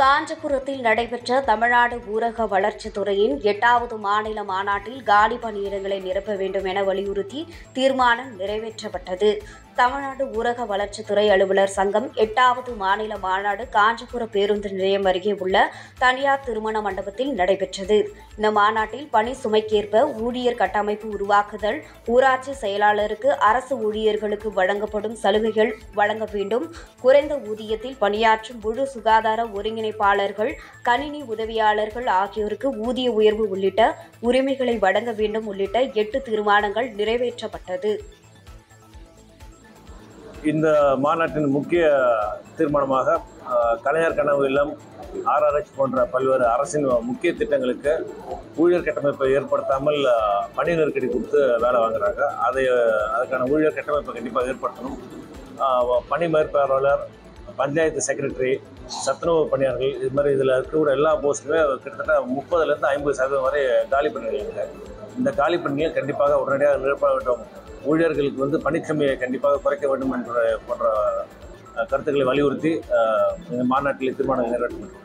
காஞ்சிபுரத்தில் நடைபெற்ற தமிழ்நாடு ஊரக வளர்ச்சித் துறையின் 8வது மாநில மாநாட்டில் காலி பணியிடங்களை நிரப்ப வேண்டும் என வலியுறுத்தி தீர்மானம் நிறைவேற்றப்பட்டது. தமிழ்நாடு ஊரக வளர்ச்சித்துறை அலுவலர் சங்கம் 8வது மாநில மாநாடு காஞ்சிபுரம் பேருந்து நிலையம் அருகே உள்ள தனியார் திருமண மண்டபத்தில் நடைபெற்றது. இந்த மாநாட்டில் பணி சுமைக்கேற்ப ஊழியர் கட்டமைப்பு உருவாக்குதல், ஊராட்சி செயலாளருக்கு அரசு ஊழியர்களுக்கு வழங்கப்படும் சலுகைகள் வழங்க வேண்டும், குறைந்த ஊதியத்தில் பணியாற்றும் முழு சுகாதார ஒருங்கிணைப்பாளர்கள், கணினி உதவியாளர்கள் ஆகியோருக்கு ஊதிய உயர்வு உள்ளிட்ட உரிமைகளை வழங்க வேண்டும் உள்ளிட்ட 8 தீர்மானங்கள் நிறைவேற்றப்பட்டது. இந்த மாநாட்டின் முக்கிய தீர்மானமாக கலைஞர் கனவு இல்லம், RRH போன்ற பல்வேறு அரசின் முக்கிய திட்டங்களுக்கு ஊழியர் கட்டமைப்பை ஏற்படுத்தாமல் பணி நெருக்கடி கொடுத்து வேலை வாங்குறாங்க. அதுக்கான ஊழியர் கட்டமைப்பை கண்டிப்பாக ஏற்படுத்தணும். பணி மேற்பார்வையாளர், பஞ்சாயத்து செக்ரட்டரி, சத்துணவு பணியாளர்கள், இது மாதிரி இதில் இருக்கக்கூடிய எல்லா போஸ்ட்டுமே கிட்டத்தட்ட 30% 50% வரை காலி பணிகள். இந்த காலி பணியை கண்டிப்பாக உடனடியாக நிரப்ப வேண்டும். ஊழியர்களுக்கு பணிச்சுமையை கண்டிப்பாக குறைக்க வேண்டும் போன்ற கருத்துக்களை வலியுறுத்தி இந்த மாநாட்டில் தீர்மானம் நிறைவேற்றப்பட்டது.